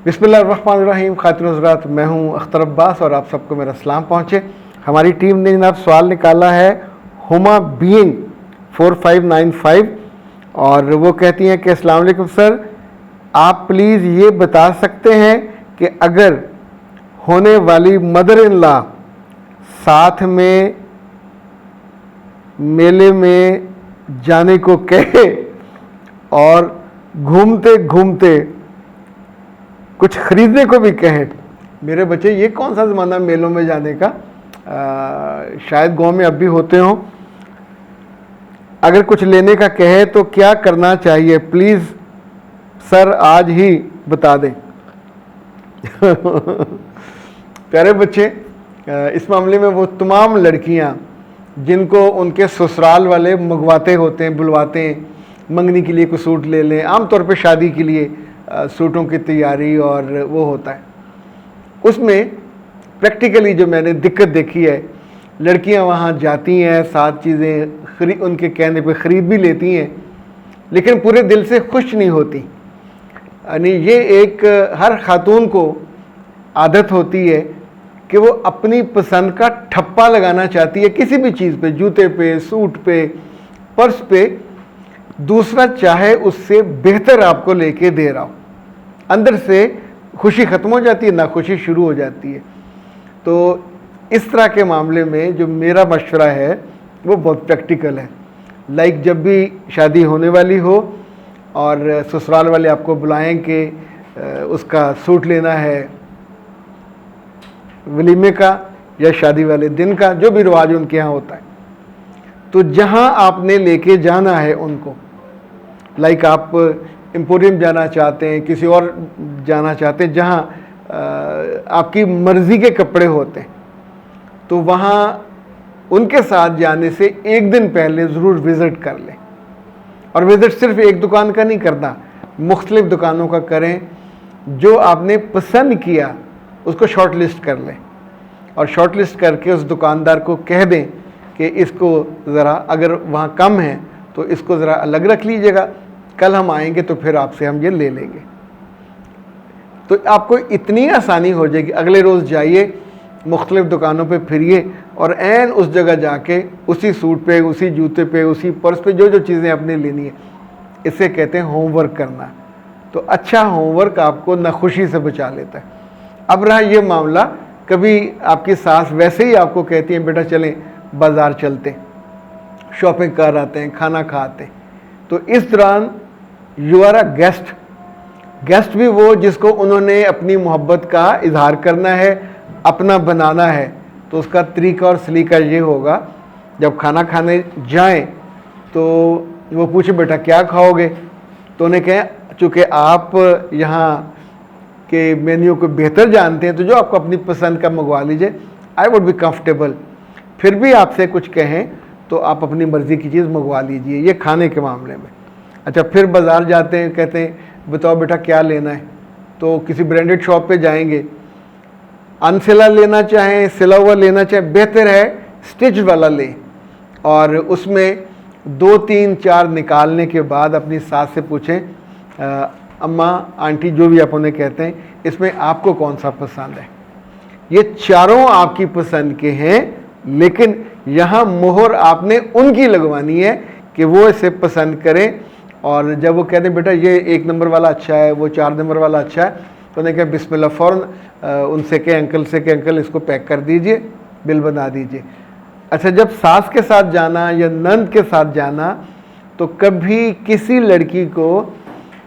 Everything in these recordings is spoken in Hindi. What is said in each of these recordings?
बिस्मिल्लाहिर्रहमानिर्रहीम। खातिन हज़रात, मैं हूं अख्तर अब्बास और आप सबको मेरा सलाम पहुँचे। हमारी टीम ने जनाब सवाल निकाला है हुमा बीइंग 4595 और वो कहती हैं कि अस्सलाम वालेकुम सर, आप प्लीज़ ये बता सकते हैं कि अगर होने वाली मदर इन लॉ साथ में मेले में जाने को कहे और घूमते घूमते कुछ खरीदने को भी कहें। मेरे बच्चे, ये कौन सा ज़माना मेलों में जाने का? शायद गांव में अब भी होते हों। अगर कुछ लेने का कहे तो क्या करना चाहिए? प्लीज़ सर आज ही बता दें। प्यारे बच्चे, इस मामले में वो तमाम लड़कियां जिनको उनके ससुराल वाले मंगवाते होते हैं, बुलवाते हैं, मंगनी के लिए कोई सूट ले लें, आमतौर पे शादी के लिए सूटों की तैयारी और वो होता है। उसमें प्रैक्टिकली जो मैंने दिक्कत देखी है, लड़कियां वहाँ जाती हैं, साथ चीज़ें उनके कहने पे ख़रीद भी लेती हैं, लेकिन पूरे दिल से खुश नहीं होती। यानी ये एक हर खातून को आदत होती है कि वो अपनी पसंद का ठप्पा लगाना चाहती है किसी भी चीज़ पे, जूते पे, सूट पे, पर्स पे। दूसरा चाहे उससे बेहतर आपको लेके दे रहा हो, अंदर से खुशी ख़त्म हो जाती है, नाखुशी शुरू हो जाती है। तो इस तरह के मामले में जो मेरा मशवरा है वो बहुत प्रैक्टिकल है। लाइक जब भी शादी होने वाली हो और ससुराल वाले आपको बुलाएं कि उसका सूट लेना है वलीमे का या शादी वाले दिन का, जो भी रिवाज उनके यहाँ होता है, तो जहाँ आपने लेके जाना है उनको, लाइक आप एम्पोरियम जाना चाहते हैं, किसी और जाना चाहते हैं जहाँ आपकी मर्ज़ी के कपड़े होते हैं, तो वहाँ उनके साथ जाने से एक दिन पहले ज़रूर विज़िट कर लें। और विज़िट सिर्फ एक दुकान का नहीं करना, मुख्तलिफ़ दुकानों का करें। जो आपने पसंद किया उसको शॉर्ट लिस्ट कर लें और शॉर्ट लिस्ट करके उस दुकानदार को कह दें कि इसको ज़रा, अगर वहाँ कम है तो इसको ज़रा अलग रख लीजिएगा, कल हम आएंगे तो फिर आपसे हम ये ले लेंगे। तो आपको इतनी आसानी हो जाएगी। अगले रोज़ जाइए, मुख्तलिफ़ दुकानों पे फिरिए और ऐन उस जगह जाके उसी सूट पे, उसी जूते पे, उसी पर्स पे जो जो चीज़ें आपने लेनी है, इसे कहते हैं होमवर्क करना। तो अच्छा होमवर्क आपको नाखुशी से बचा लेता है। अब रहा ये मामला, कभी आपकी सास वैसे ही आपको कहती हैं बेटा चलें बाज़ार चलते, शॉपिंग कर आते हैं, खाना खाते हैं, तो इस दौरान you are a guest. Guest भी वो जिसको उन्होंने अपनी मोहब्बत का इजहार करना है, अपना बनाना है। तो उसका तरीका और सलीका ये होगा, जब खाना खाने जाएं तो वो पूछे बेटा क्या खाओगे, तो उन्हें कहें चूँकि आप यहाँ के मेन्यू को बेहतर जानते हैं तो जो आपको अपनी पसंद का मंगवा लीजिए, आई वुड बी कंफर्टेबल। फिर भी आपसे कुछ कहें तो आप अपनी मर्ज़ी की चीज़ मंगवा लीजिए। ये खाने के मामले में। अच्छा, फिर बाज़ार जाते हैं, कहते हैं बताओ बेटा क्या लेना है, तो किसी ब्रांडेड शॉप पे जाएंगे, अनसिला लेना चाहें, सिला हुआ लेना चाहें, बेहतर है स्टिच वाला लें। और उसमें 2 3 4 निकालने के बाद अपनी सास से पूछें अम्मा, आंटी, जो भी आप उन्हें कहते हैं, इसमें आपको कौन सा पसंद है। ये चारों आपकी पसंद के हैं, लेकिन यहाँ मोहर आपने उनकी लगवानी है कि वो इसे पसंद करें। और जब वो कहते हैं बेटा ये 1 नंबर वाला अच्छा है, वो 4 नंबर वाला अच्छा है, तो उन्हें कहा बिस्मिल्लाह, फ़ौरन उनसे कहें अंकल से कि अंकल इसको पैक कर दीजिए, बिल बना दीजिए। अच्छा, जब सास के साथ जाना या नंद के साथ जाना, तो कभी किसी लड़की को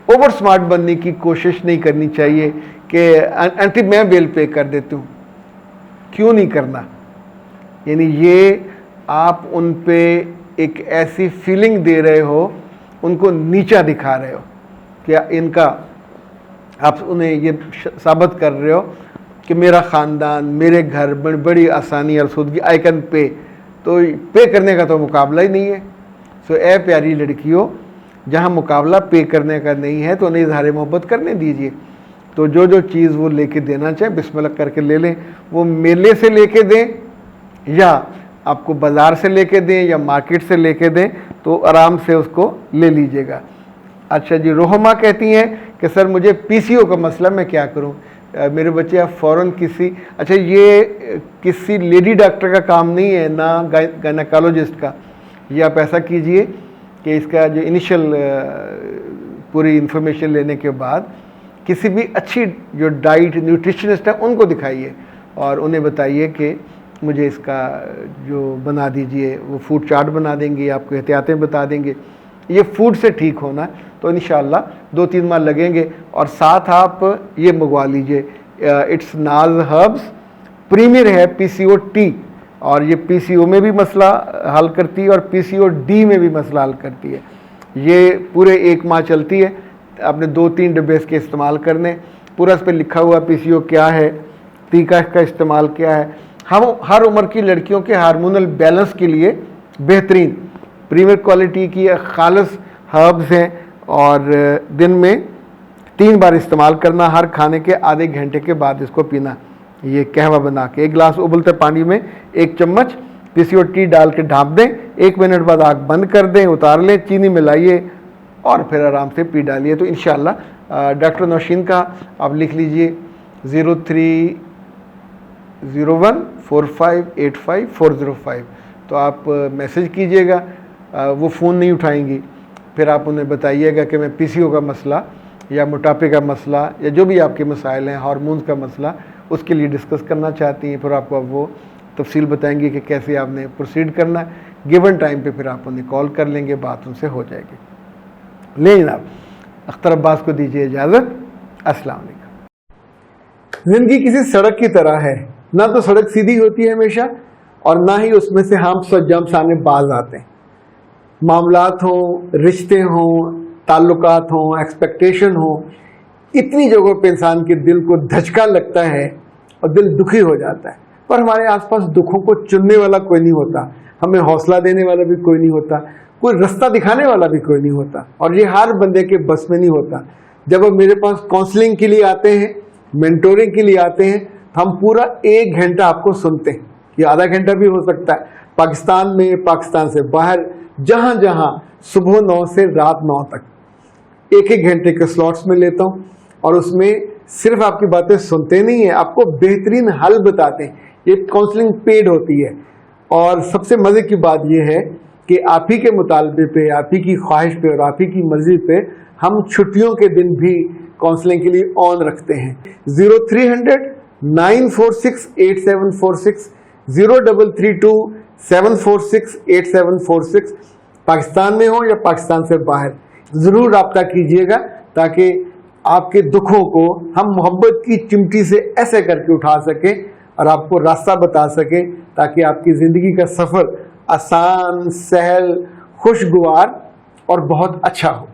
ओवर स्मार्ट बनने की कोशिश नहीं करनी चाहिए कि आंटी मैं बिल पे कर देती हूँ। क्यों नहीं करना? यानी ये आप उन पे एक ऐसी फीलिंग दे रहे हो, उनको नीचा दिखा रहे हो, क्या इनका, आप उन्हें ये साबित कर रहे हो कि मेरा ख़ानदान, मेरे घर बड़ी आसानी और आसूदगी, आई कैन पे। तो पे करने का तो मुकाबला ही नहीं है। सो ए प्यारी लड़कियों, जहाँ मुकाबला पे करने का नहीं है तो उन्हें इज़हार मोहब्बत करने दीजिए। तो जो जो चीज़ वो लेके देना चाहे बिस्मिल्लाह करके ले लें। वो मेले से लेके दें या आपको बाज़ार से लेके दें या मार्केट से लेके दें, तो आराम से उसको ले लीजिएगा। अच्छा जी, रोहमा कहती हैं कि कि सर मुझे पीसीओ का मसला, मैं क्या करूं? मेरे बच्चे आप फ़ौरन अच्छा ये किसी लेडी डॉक्टर का काम नहीं है, ना गायनेकोलॉजिस्ट का। ये आप ऐसा कीजिए कि इसका जो इनिशियल पूरी इन्फॉर्मेशन लेने के बाद किसी भी अच्छी जो डाइट न्यूट्रिशनिस्ट है उनको दिखाइए और उन्हें बताइए कि मुझे इसका जो बना दीजिए, वो फूड चार्ट बना देंगे, आपको एहतियातें बता देंगे। ये फूड से ठीक होना, तो इंशाल्लाह 2-3 माह लगेंगे। और साथ आप ये मंगवा लीजिए, इट्स नाज हर्ब्स प्रीमियर है पीसीओ टी, और ये पीसीओ में भी मसला हल करती है और पीसीओ डी में भी मसला हल करती है। ये पूरे 1 माह चलती है, आपने 2-3 डब्बे इसके इस्तेमाल करने, पूरा इस पर लिखा हुआ पीसीओ क्या है, टीका का इस्तेमाल क्या है। हम हर उम्र की लड़कियों के हार्मोनल बैलेंस के लिए बेहतरीन प्रीमियर क्वालिटी की खालिस हर्ब्स हैं, और दिन में 3 बार इस्तेमाल करना, हर खाने के आधे घंटे के बाद इसको पीना। ये कहवा बना के 1 गिलास उबलते पानी में 1 चम्मच पीसीओ टी डाल के ढाँप दें, 1 मिनट बाद आग बंद कर दें, उतार लें, चीनी मिलाइए और फिर आराम से पी डालिए। तो इंशाल्लाह डॉक्टर नौशीन का आप लिख लीजिए 03014585 तो आप मैसेज कीजिएगा, वो फ़ोन नहीं उठाएंगी, फिर आप उन्हें बताइएगा कि मैं पीसीओ का मसला या मोटापे का मसला या जो भी आपके मसाइल हैं, हार्मोन्स का मसला, उसके लिए डिस्कस करना चाहती हैं। फिर आपको वो तफसील बताएंगे कि कैसे आपने प्रोसीड करना है। गिवन टाइम पे फिर आप उन्हें कॉल कर लेंगे, बात उनसे हो जाएगी। लेकिन आप अख्तर अब्बास को दीजिए इजाज़त। अस्सलाम वालेकुम। ज़िंदगी किसी सड़क की तरह है, ना तो सड़क सीधी होती है हमेशा, और ना ही उसमें से हम सज्जम सामने बाज आते हैं। मामलात हों, रिश्ते हों, ताल्लुकात हों, एक्सपेक्टेशन हो, इतनी जगहों पे इंसान के दिल को धचका लगता है और दिल दुखी हो जाता है। पर हमारे आसपास दुखों को चुनने वाला कोई नहीं होता, हमें हौसला देने वाला भी कोई नहीं होता, कोई रास्ता दिखाने वाला भी कोई नहीं होता, और ये हर बंदे के बस में नहीं होता। जब वो मेरे पास काउंसलिंग के लिए आते हैं, मेंटोरिंग के लिए आते हैं, तो हम पूरा 1 घंटा आपको सुनते हैं, ये आधा घंटा भी हो सकता है। पाकिस्तान में, पाकिस्तान से बाहर, जहां जहां सुबह 9 से रात 9 तक 1-1 घंटे के स्लॉट्स में लेता हूं, और उसमें सिर्फ आपकी बातें सुनते नहीं है, आपको बेहतरीन हल बताते हैं। ये काउंसलिंग पेड होती है, और सबसे मजे की बात यह है कि आप ही के मुतालबे पे, आप ही की ख्वाहिश पे और आप ही की मर्जी पे हम छुट्टियों के दिन भी काउंसलिंग के लिए ऑन रखते हैं। 0300-946-8746, 0332-746-8746, पाकिस्तान में हो या पाकिस्तान से बाहर, ज़रूर रब्ता कीजिएगा, ताकि आपके दुखों को हम मोहब्बत की चिमटी से ऐसे करके उठा सकें और आपको रास्ता बता सकें, ताकि आपकी ज़िंदगी का सफ़र आसान, सहल, खुशगवार और बहुत अच्छा हो।